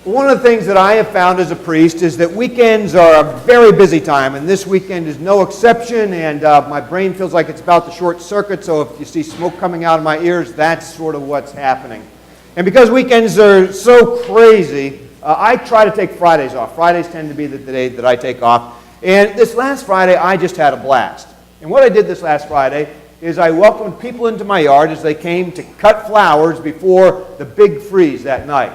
One of the things that I have found as a priest is that weekends are a very busy time, and this weekend is no exception, and my brain feels like it's about to short circuit, so if you see smoke coming out of my ears, that's sort of what's happening. And because weekends are so crazy, I try to take Fridays off. Fridays tend to be the day that I take off. And this last Friday, I just had a blast. And what I did this last Friday is I welcomed people into my yard as they came to cut flowers before the big freeze that night.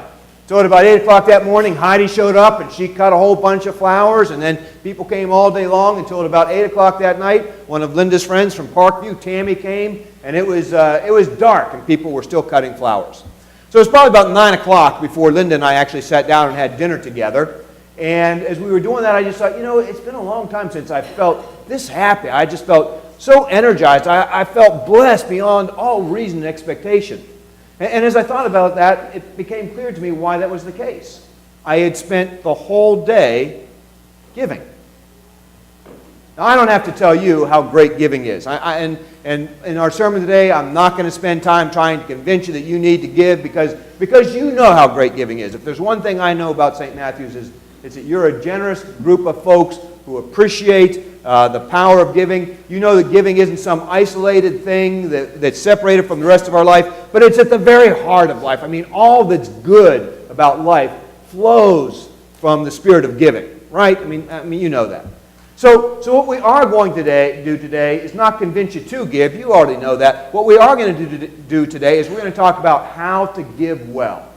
So at about 8 o'clock that morning, Heidi showed up and she cut a whole bunch of flowers, and then people came all day long until at about 8 o'clock that night, one of Linda's friends from Parkview, Tammy, came, and it was dark and people were still cutting flowers. So it was probably about 9 o'clock before Linda and I actually sat down and had dinner together. And as we were doing that, I just thought, it's been a long time since I felt this happy. I just felt so energized. I felt blessed beyond all reason and expectation. And as I thought about that, it became clear to me why that was the case. I had spent the whole day giving. Now, I don't have to tell you how great giving is. And in our sermon today, I'm not going to spend time trying to convince you that you need to give because you know how great giving is. If there's one thing I know about St. Matthew's is that you're a generous group of folks who appreciate the power of giving. You know that giving isn't some isolated thing that's separated from the rest of our life, but it's at the very heart of life. I mean, all that's good about life flows from the spirit of giving, right? I mean, you know that. So what we are going to do today is not convince you to give. You already know that. What we are going to do today is we're going to talk about how to give well.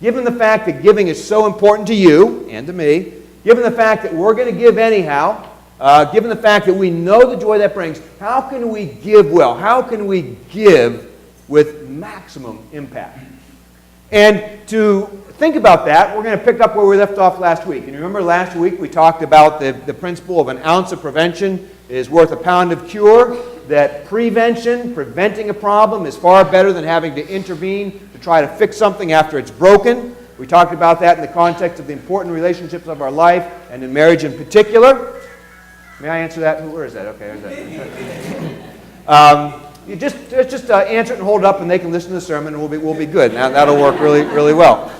Given the fact that giving is so important to you and to me, given the fact that we're going to give anyhow, given the fact that we know the joy that brings, how can we give well? How can we give with maximum impact? And to think about that, we're going to pick up where we left off last week. And you remember last week we talked about the principle of an ounce of prevention is worth a pound of cure, that preventing a problem, is far better than having to intervene to try to fix something after it's broken. We talked about that in the context of the important relationships of our life and in marriage in particular. May I answer that? Where is that? Okay, there's that. You just answer it and hold it up, and they can listen to the sermon, and we'll be good. Now that'll work really, really well.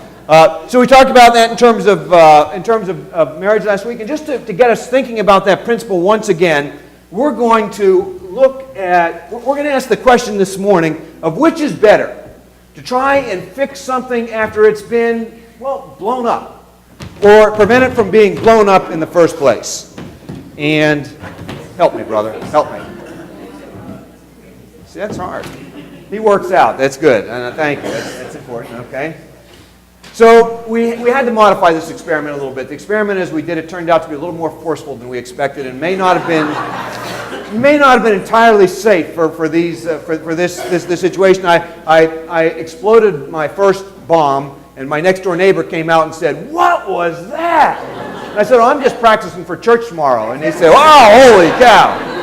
So we talked about that in terms of marriage last week, and just to get us thinking about that principle once again, we're going to ask the question this morning of which is better, to try and fix something after it's been, blown up, or prevent it from being blown up in the first place. And help me, brother, help me. See, that's hard. He works out. That's good. Thank you. That's important. Okay. So we had to modify this experiment a little bit. The experiment, as we did it, turned out to be a little more forceful than we expected, and may not have been entirely safe for this situation. I exploded my first bomb, and my next door neighbor came out and said, "What was that?" And I said, "I'm just practicing for church tomorrow." And he said, "Oh, holy cow!"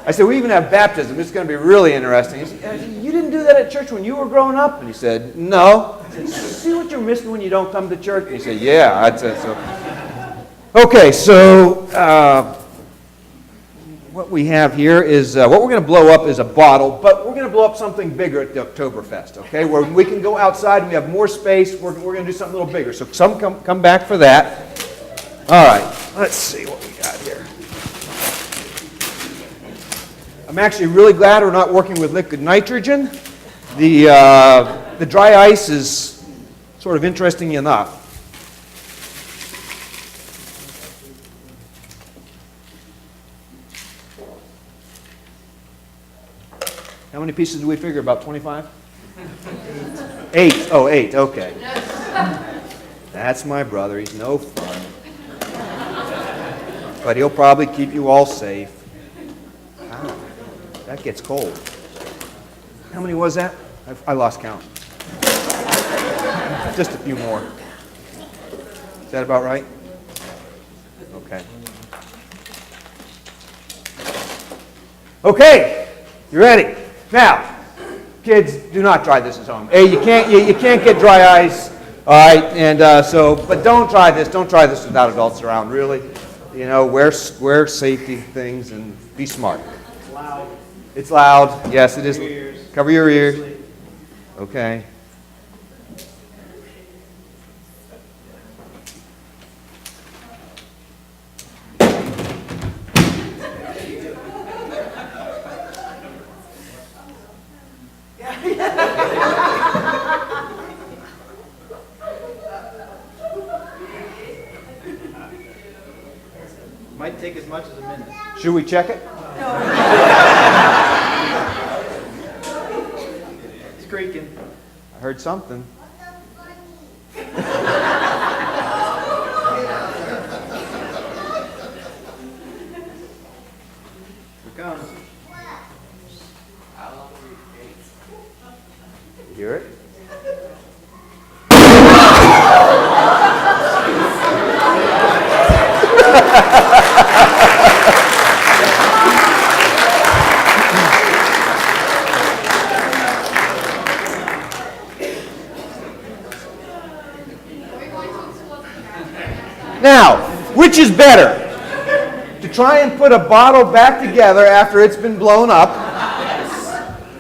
I said, "We even have baptism. It's going to be really interesting." He said, "You didn't do that at church when you were growing up?" And he said, "No." I said, "See what you're missing when you don't come to church?" And he said, "Yeah." I'd say so. Okay, so what we have here is, what we're going to blow up is a bottle, but we're going to blow up something bigger at the Oktoberfest, okay? Where we can go outside and we have more space. We're going to do something a little bigger. So come back for that. All right, let's see what we got here. I'm actually really glad we're not working with liquid nitrogen. The dry ice is sort of interesting enough. How many pieces do we figure? About 25? 8. Oh, 8. Okay. That's my brother. He's no fun. But he'll probably keep you all safe. Ow, that gets cold. How many was that? I lost count. Just a few more. Is that about right? Okay. Okay, you ready? Now, kids, do not try this at home. You can't get dry ice. All right, and but don't try this. Don't try this without adults around. Really, wear safety things and be smart. It's loud. It's loud. Yes, it is. Cover your ears. Okay. take as much as a minute. Should we check it? It's creaking. I heard something. Here it comes. You hear it? Now, which is better? To try and put a bottle back together after it's been blown up,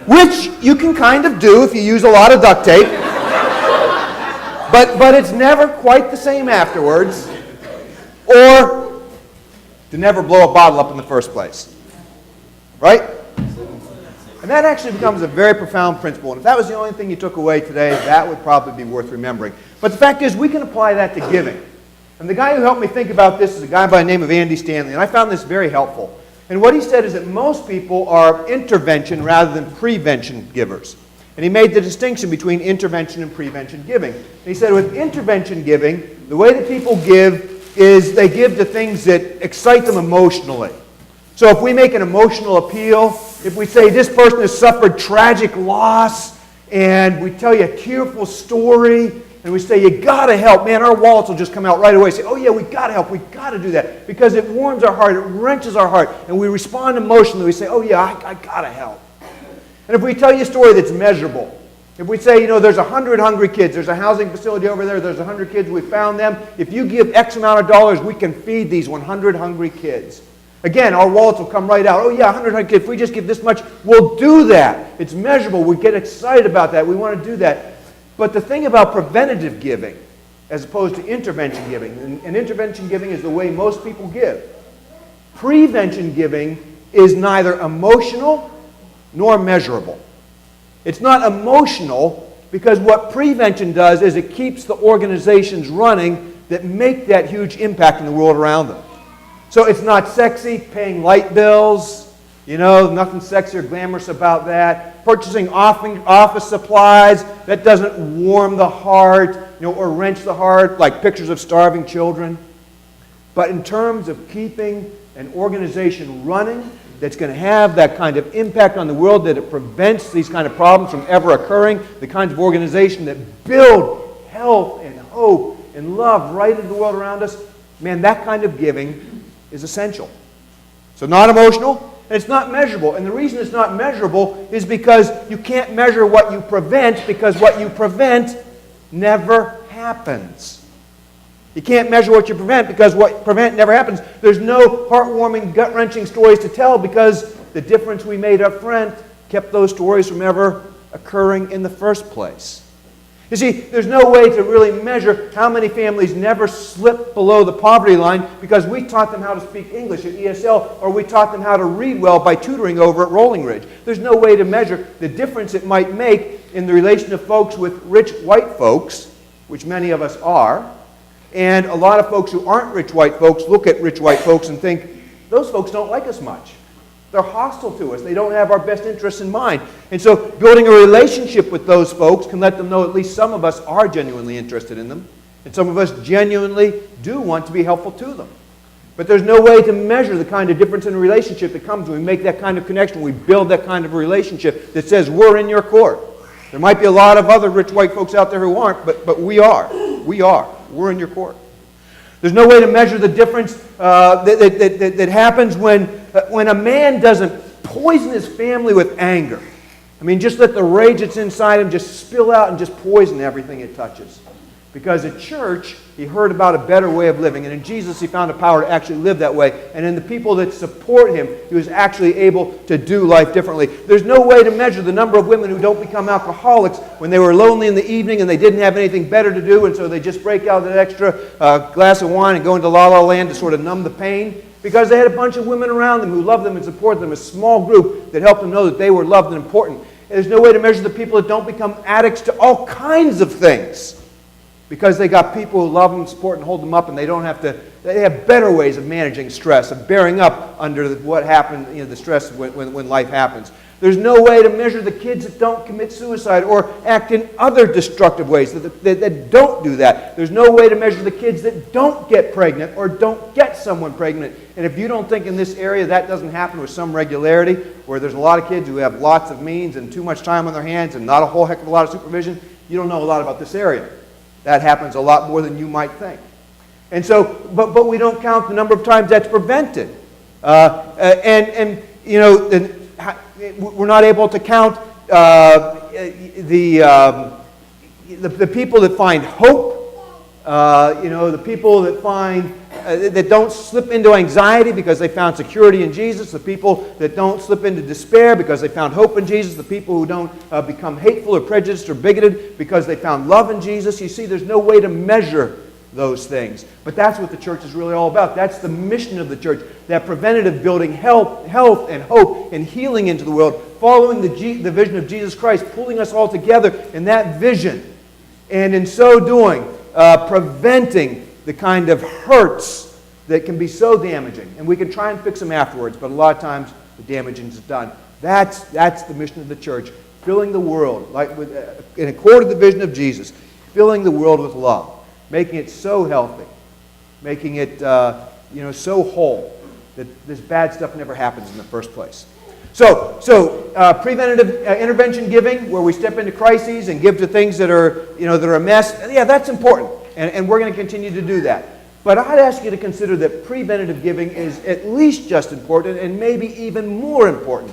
which you can kind of do if you use a lot of duct tape, but it's never quite the same afterwards, or to never blow a bottle up in the first place. Right? And that actually becomes a very profound principle. And if that was the only thing you took away today, that would probably be worth remembering. But the fact is, we can apply that to giving. And the guy who helped me think about this is a guy by the name of Andy Stanley, and I found this very helpful. And what he said is that most people are intervention rather than prevention givers. And he made the distinction between intervention and prevention giving. And he said with intervention giving, the way that people give is they give to things that excite them emotionally. So if we make an emotional appeal, if we say this person has suffered tragic loss, and we tell you a tearful story, and we say, you got to help, man, our wallets will just come out right away. Say, oh yeah, we got to help, we got to do that. Because it warms our heart, it wrenches our heart, and we respond emotionally. We say, oh yeah, I got to help. And if we tell you a story that's measurable, if we say, there's 100 hungry kids, there's a housing facility over there, there's 100 kids, we found them. If you give X amount of dollars, we can feed these 100 hungry kids. Again, our wallets will come right out. Oh yeah, 100 hungry kids, if we just give this much, we'll do that. It's measurable, we get excited about that, we want to do that. But the thing about preventative giving, as opposed to intervention giving, and intervention giving is the way most people give. Prevention giving is neither emotional nor measurable. It's not emotional because what prevention does is it keeps the organizations running that make that huge impact in the world around them. So it's not sexy paying light bills, nothing sexy or glamorous about that. Purchasing office supplies, that doesn't warm the heart, or wrench the heart like pictures of starving children. But in terms of keeping an organization running that's going to have that kind of impact on the world, that it prevents these kind of problems from ever occurring, the kinds of organization that build health and hope and love right into the world around us, man, that kind of giving is essential. So not emotional, and it's not measurable. And the reason it's not measurable is because you can't measure what you prevent, because what you prevent never happens. You can't measure what you prevent because what you prevent never happens. There's no heartwarming, gut-wrenching stories to tell because the difference we made up front kept those stories from ever occurring in the first place. You see, there's no way to really measure how many families never slip below the poverty line because we taught them how to speak English at ESL, or we taught them how to read well by tutoring over at Rolling Ridge. There's no way to measure the difference it might make in the relation of folks with rich white folks, which many of us are, and a lot of folks who aren't rich white folks look at rich white folks and think, those folks don't like us much. They're hostile to us. They don't have our best interests in mind. And so building a relationship with those folks can let them know at least some of us are genuinely interested in them, and some of us genuinely do want to be helpful to them. But there's no way to measure the kind of difference in a relationship that comes when we make that kind of connection, we build that kind of a relationship that says we're in your court. There might be a lot of other rich white folks out there who aren't, but we are. We are. We're in your court. There's no way to measure the difference that happens when a man doesn't poison his family with anger. I mean, just let the rage that's inside him just spill out and just poison everything it touches. Because at church, he heard about a better way of living. And in Jesus, he found a power to actually live that way. And in the people that support him, he was actually able to do life differently. There's no way to measure the number of women who don't become alcoholics when they were lonely in the evening and they didn't have anything better to do, and so they just break out that extra glass of wine and go into La La Land to sort of numb the pain. Because they had a bunch of women around them who loved them and supported them, a small group that helped them know that they were loved and important. And there's no way to measure the people that don't become addicts to all kinds of things. Because they got people who love them, support, and hold them up, and they don't have to They have better ways of managing stress, of bearing up under what happened, the stress when life happens. There's no way to measure the kids that don't commit suicide or act in other destructive ways, that don't do that. There's no way to measure the kids that don't get pregnant or don't get someone pregnant. And if you don't think in this area that doesn't happen with some regularity, where there's a lot of kids who have lots of means and too much time on their hands and not a whole heck of a lot of supervision, you don't know a lot about this area. That happens a lot more than you might think. And so, but we don't count the number of times that's prevented. We're not able to count the people that find hope, the people that find that don't slip into anxiety because they found security in Jesus, the people that don't slip into despair because they found hope in Jesus, the people who don't become hateful or prejudiced or bigoted because they found love in Jesus. You see, there's no way to measure those things. But that's what the church is really all about. That's the mission of the church, that preventative building health and hope and healing into the world, following the vision of Jesus Christ, pulling us all together in that vision. And in so doing, preventing the kind of hurts that can be so damaging. And we can try and fix them afterwards, but a lot of times the damage is done. That's the mission of the church, filling the world, in accord with the vision of Jesus, filling the world with love. Making it so healthy, making it so whole that this bad stuff never happens in the first place. So preventative intervention giving, where we step into crises and give to things that are a mess. Yeah, that's important, and we're going to continue to do that. But I'd ask you to consider that preventative giving is at least just important, and maybe even more important,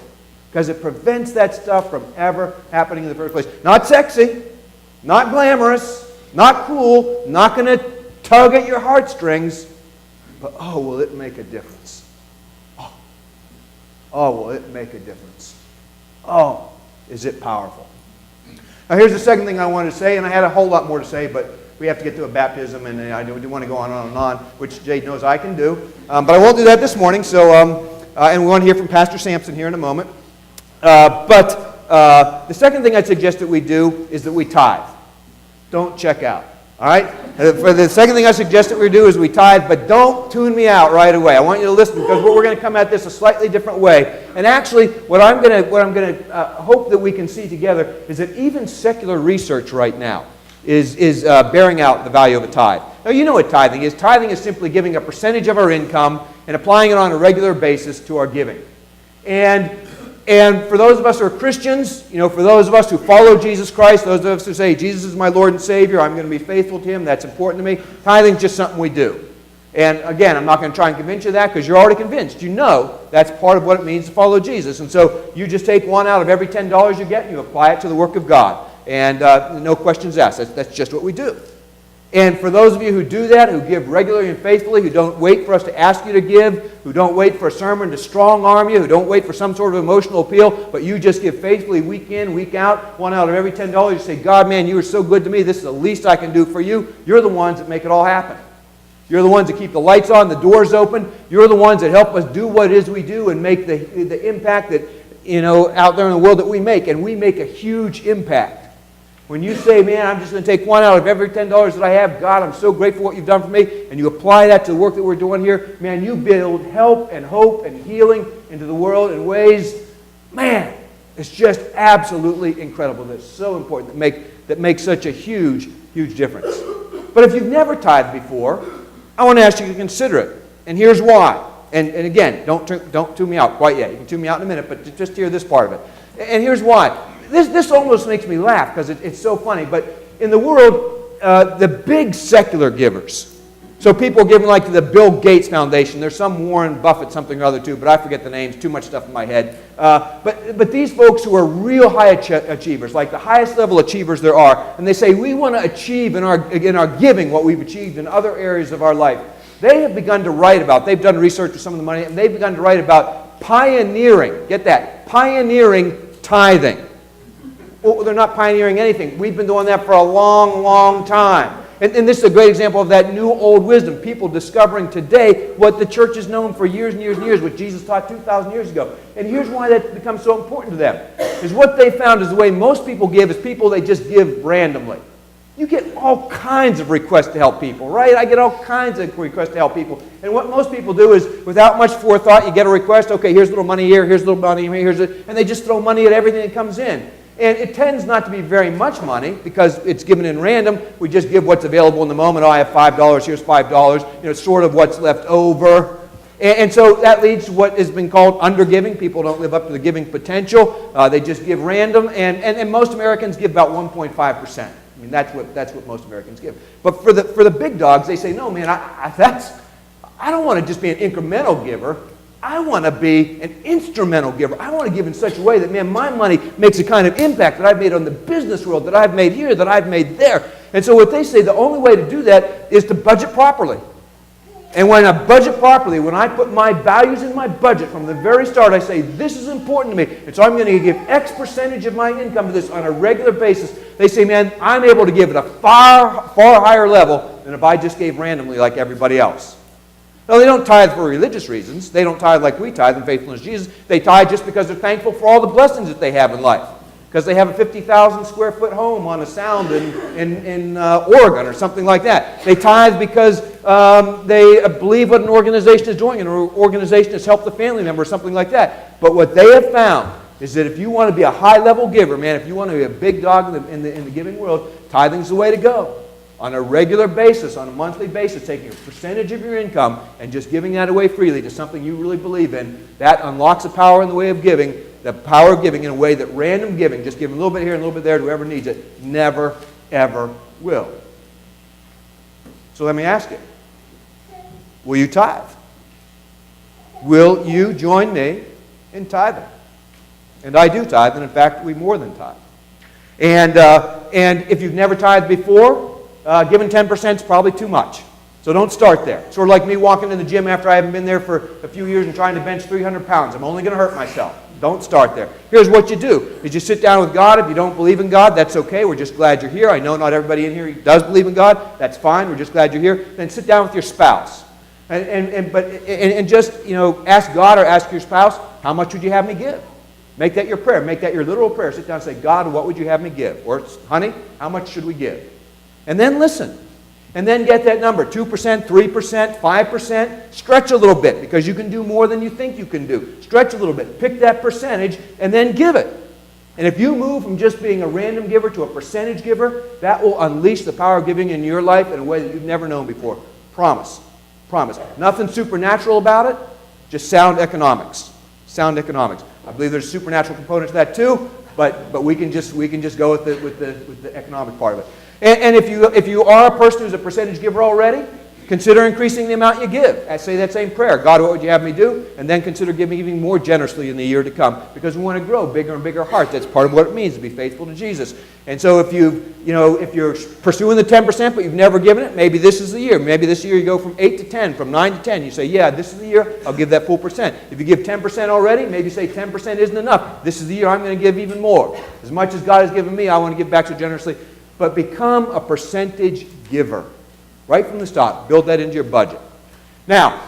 because it prevents that stuff from ever happening in the first place. Not sexy, not glamorous, not cool, not going to tug at your heartstrings, but oh, will it make a difference? Oh, will it make a difference? Oh, is it powerful? Now, here's the second thing I wanted to say, and I had a whole lot more to say, but we have to get to a baptism, and I do want to go on and on, which Jade knows I can do. But I won't do that this morning, and we want to hear from Pastor Sampson here in a moment. But the second thing I'd suggest that we do is that we tithe. Don't check out. All right? For the second thing I suggest that we do is we tithe, but don't tune me out right away. I want you to listen, because we're going to come at this a slightly different way. And actually, what I'm going to hope that we can see together is that even secular research right now is bearing out the value of a tithe. Now, you know what tithing is. Tithing is simply giving a percentage of our income and applying it on a regular basis to our giving. And for those of us who are Christians, for those of us who follow Jesus Christ, those of us who say, Jesus is my Lord and Savior, I'm going to be faithful to Him, that's important to me, tithing is just something we do. And again, I'm not going to try and convince you of that, because you're already convinced. You know that's part of what it means to follow Jesus. And so you just take one out of every $10 you get and you apply it to the work of God. And no questions asked. That's just what we do. And for those of you who do that, who give regularly and faithfully, who don't wait for us to ask you to give, who don't wait for a sermon to strong-arm you, who don't wait for some sort of emotional appeal, but you just give faithfully week in, week out, one out of every $10, you say, God, man, you are so good to me, this is the least I can do for you. You're the ones that make it all happen. You're the ones that keep the lights on, the doors open. You're the ones that help us do what it is we do and make the impact that, out there in the world that we make. And we make a huge impact. When you say, man, I'm just going to take one out of every $10 that I have, God, I'm so grateful for what you've done for me, and you apply that to the work that we're doing here, man, you build help and hope and healing into the world in ways, man, it's just absolutely incredible. That's so important, that makes such a huge, huge difference. But if you've never tithed before, I want to ask you to consider it. And here's why. And again, don't tune me out quite yet. You can tune me out in a minute, but just hear this part of it. And here's why. This almost makes me laugh because it's so funny. But in the world, the big secular givers, so people giving like to the Bill Gates Foundation, there's some Warren Buffett something or other too, but I forget the names, too much stuff in my head. But these folks who are real high achievers, like the highest level achievers there are, and they say we want to achieve in our giving what we've achieved in other areas of our life. They have begun to write about, they've done research with some of the money, and they've begun to write about pioneering, get that, pioneering tithing. Well, they're not pioneering anything. We've been doing that for a long, long time. And this is a great example of that new old wisdom. People discovering today what the church has known for years and years and years, what Jesus taught 2,000 years ago. And here's why that becomes so important to them. Is what they found is the way most people give is they just give randomly. You get all kinds of requests to help people, right? I get all kinds of requests to help people. And what most people do is, without much forethought, you get a request, okay, here's a little money here, here's a little money here, and they just throw money at everything that comes in. And it tends not to be very much money because it's given in random. We just give what's available in the moment. Oh, I have $5, here's $5. It's sort of what's left over. And so that leads to what has been called undergiving. People don't live up to the giving potential. They just give random. And most Americans give about 1.5%. I mean, that's what most Americans give. But for the big dogs, they say, no, man, I don't want to just be an incremental giver. I want to be an instrumental giver. I want to give in such a way that, man, my money makes a kind of impact that I've made on the business world, that I've made here, that I've made there. And so what they say, the only way to do that is to budget properly. And when I budget properly, when I put my values in my budget from the very start, I say, this is important to me, and so I'm going to give X percentage of my income to this on a regular basis. They say, man, I'm able to give at a far, far higher level than if I just gave randomly like everybody else. No, they don't tithe for religious reasons. They don't tithe like we tithe in faithfulness to Jesus. They tithe just because they're thankful for all the blessings that they have in life. Because they have a 50,000 square foot home on a sound in Oregon or something like that. They tithe because they believe what an organization is doing, and an organization has helped a family member or something like that. But what they have found is that if you want to be a high-level giver, man, if you want to be a big dog in the giving world, tithing's the way to go. On a regular basis, on a monthly basis, taking a percentage of your income and just giving that away freely to something you really believe in, that unlocks the power in the way of giving, the power of giving in a way that random giving, just giving a little bit here and a little bit there to whoever needs it, never, ever will. So let me ask you, will you tithe? Will you join me in tithing? And I do tithe, and in fact, we more than tithe. And if you've never tithed before, giving 10% is probably too much. So don't start there. Sort of like me walking in the gym after I haven't been there for a few years and trying to bench 300 pounds. I'm only going to hurt myself. Don't start there. Here's what you do. Is you sit down with God. If you don't believe in God, that's okay. We're just glad you're here. I know not everybody in here does believe in God. That's fine. We're just glad you're here. Then sit down with your spouse. And just, ask God or ask your spouse, how much would you have me give? Make that your prayer. Make that your literal prayer. Sit down and say, God, what would you have me give? Or, honey, how much should we give? And then listen. And then get that number, 2%, 3%, 5%. Stretch a little bit because you can do more than you think you can do. Stretch a little bit. Pick that percentage and then give it. And if you move from just being a random giver to a percentage giver, that will unleash the power of giving in your life in a way that you've never known before. Promise. Promise. Nothing supernatural about it, just sound economics. Sound economics. I believe there's a supernatural component to that too, but we can just go with the economic part of it. And if you are a person who's a percentage giver already, consider increasing the amount you give. I say that same prayer. God, what would you have me do? And then consider giving even more generously in the year to come, because we want to grow bigger and bigger hearts. That's part of what it means to be faithful to Jesus. And so if you're pursuing the 10%, but you've never given it, maybe this is the year. Maybe this year you go from 8 to 10, from 9 to 10. You say, yeah, this is the year. I'll give that full percent. If you give 10% already, maybe say 10% isn't enough. This is the year I'm going to give even more. As much as God has given me, I want to give back so generously. But become a percentage giver. Right from the start. Build that into your budget. Now,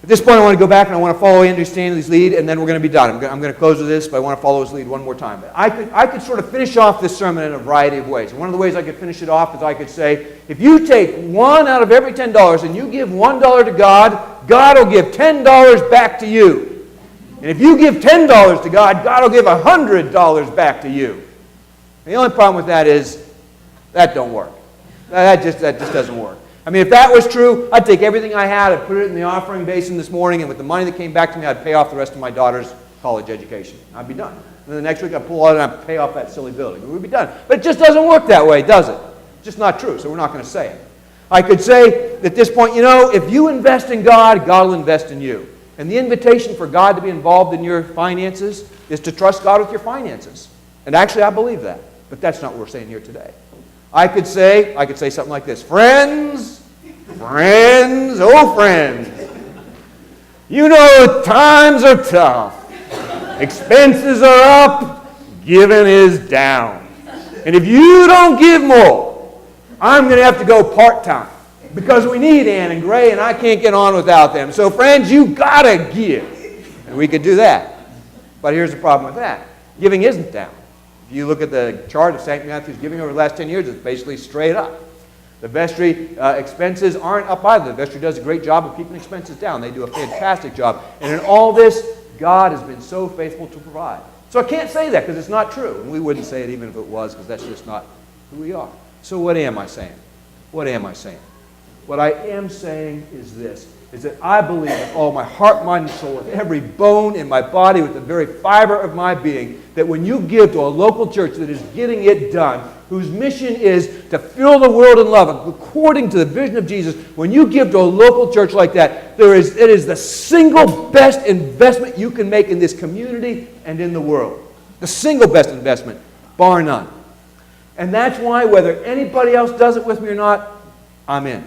at this point I want to go back and I want to follow Andrew Stanley's lead, and then we're going to be done. I'm going to close with this, but I want to follow his lead one more time. But I could sort of finish off this sermon in a variety of ways. And one of the ways I could finish it off is I could say, if you take one out of every $10 and you give $1 to God, God will give $10 back to you. And if you give $10 to God, God will give $100 back to you. And the only problem with that is that don't work. That just doesn't work. I mean, if that was true, I'd take everything I had and put it in the offering basin this morning, and with the money that came back to me, I'd pay off the rest of my daughter's college education. I'd be done. And then the next week, I'd pull out and I'd pay off that silly building. We'd be done. But it just doesn't work that way, does it? It's just not true, so we're not going to say it. I could say at this point, if you invest in God, God will invest in you. And the invitation for God to be involved in your finances is to trust God with your finances. And actually, I believe that. But that's not what we're saying here today. I could say something like this. Friends, oh friends, times are tough. Expenses are up, giving is down. And if you don't give more, I'm going to have to go part-time because we need Ann and Gray and I can't get on without them. So friends, you got to give. And we could do that. But here's the problem with that. Giving isn't down. If you look at the chart of St. Matthew's giving over the last 10 years, it's basically straight up. The vestry expenses aren't up either. The vestry does a great job of keeping expenses down. They do a fantastic job. And in all this, God has been so faithful to provide. So I can't say that because it's not true. And we wouldn't say it even if it was, because that's just not who we are. So what am I saying? What am I saying? What I am saying is this, is that I believe with all my heart, mind, and soul, with every bone in my body, with the very fiber of my being, that when you give to a local church that is getting it done, whose mission is to fill the world in love, according to the vision of Jesus, when you give to a local church like that, it is the single best investment you can make in this community and in the world. The single best investment, bar none. And that's why, whether anybody else does it with me or not, I'm in.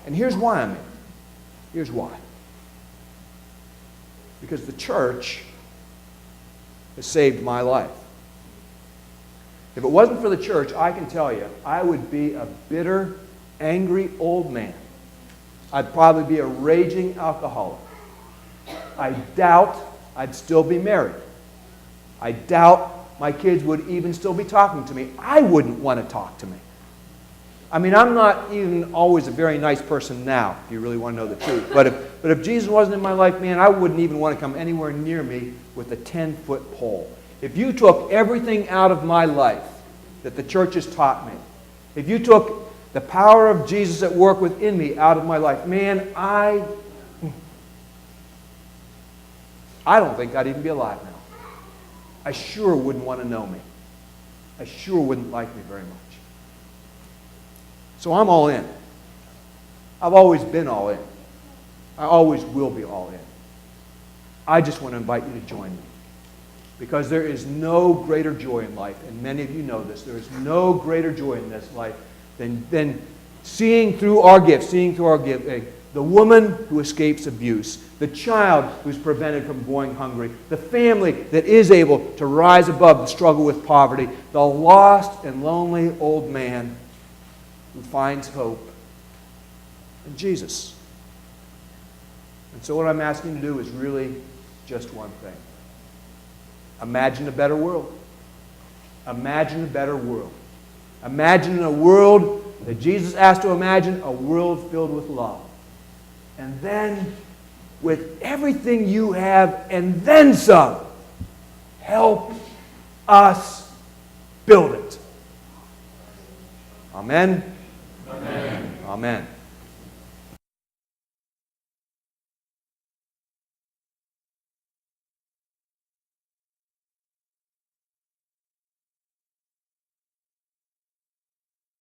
And here's why I'm in. Here's why. Because the church has saved my life. If it wasn't for the church, I can tell you, I would be a bitter, angry old man. I'd probably be a raging alcoholic. I doubt I'd still be married. I doubt my kids would even still be talking to me. I wouldn't want to talk to me. I mean, I'm not even always a very nice person now, if you really want to know the truth. But if Jesus wasn't in my life, man, I wouldn't even want to come anywhere near me with a 10-foot pole. If you took everything out of my life that the church has taught me, if you took the power of Jesus at work within me out of my life, man, I don't think I'd even be alive now. I sure wouldn't want to know me. I sure wouldn't like me very much. So I'm all in. I've always been all in. I always will be all in. I just want to invite you to join me. Because there is no greater joy in life, and many of you know this, there is no greater joy in this life than seeing through our gifts, the woman who escapes abuse, the child who's prevented from going hungry, the family that is able to rise above the struggle with poverty, the lost and lonely old man who finds hope in Jesus. And so what I'm asking you to do is really just one thing. Imagine a better world. Imagine a better world. Imagine a world that Jesus asked to imagine, a world filled with love. And then, with everything you have and then some, help us build it. Amen? Amen. Amen.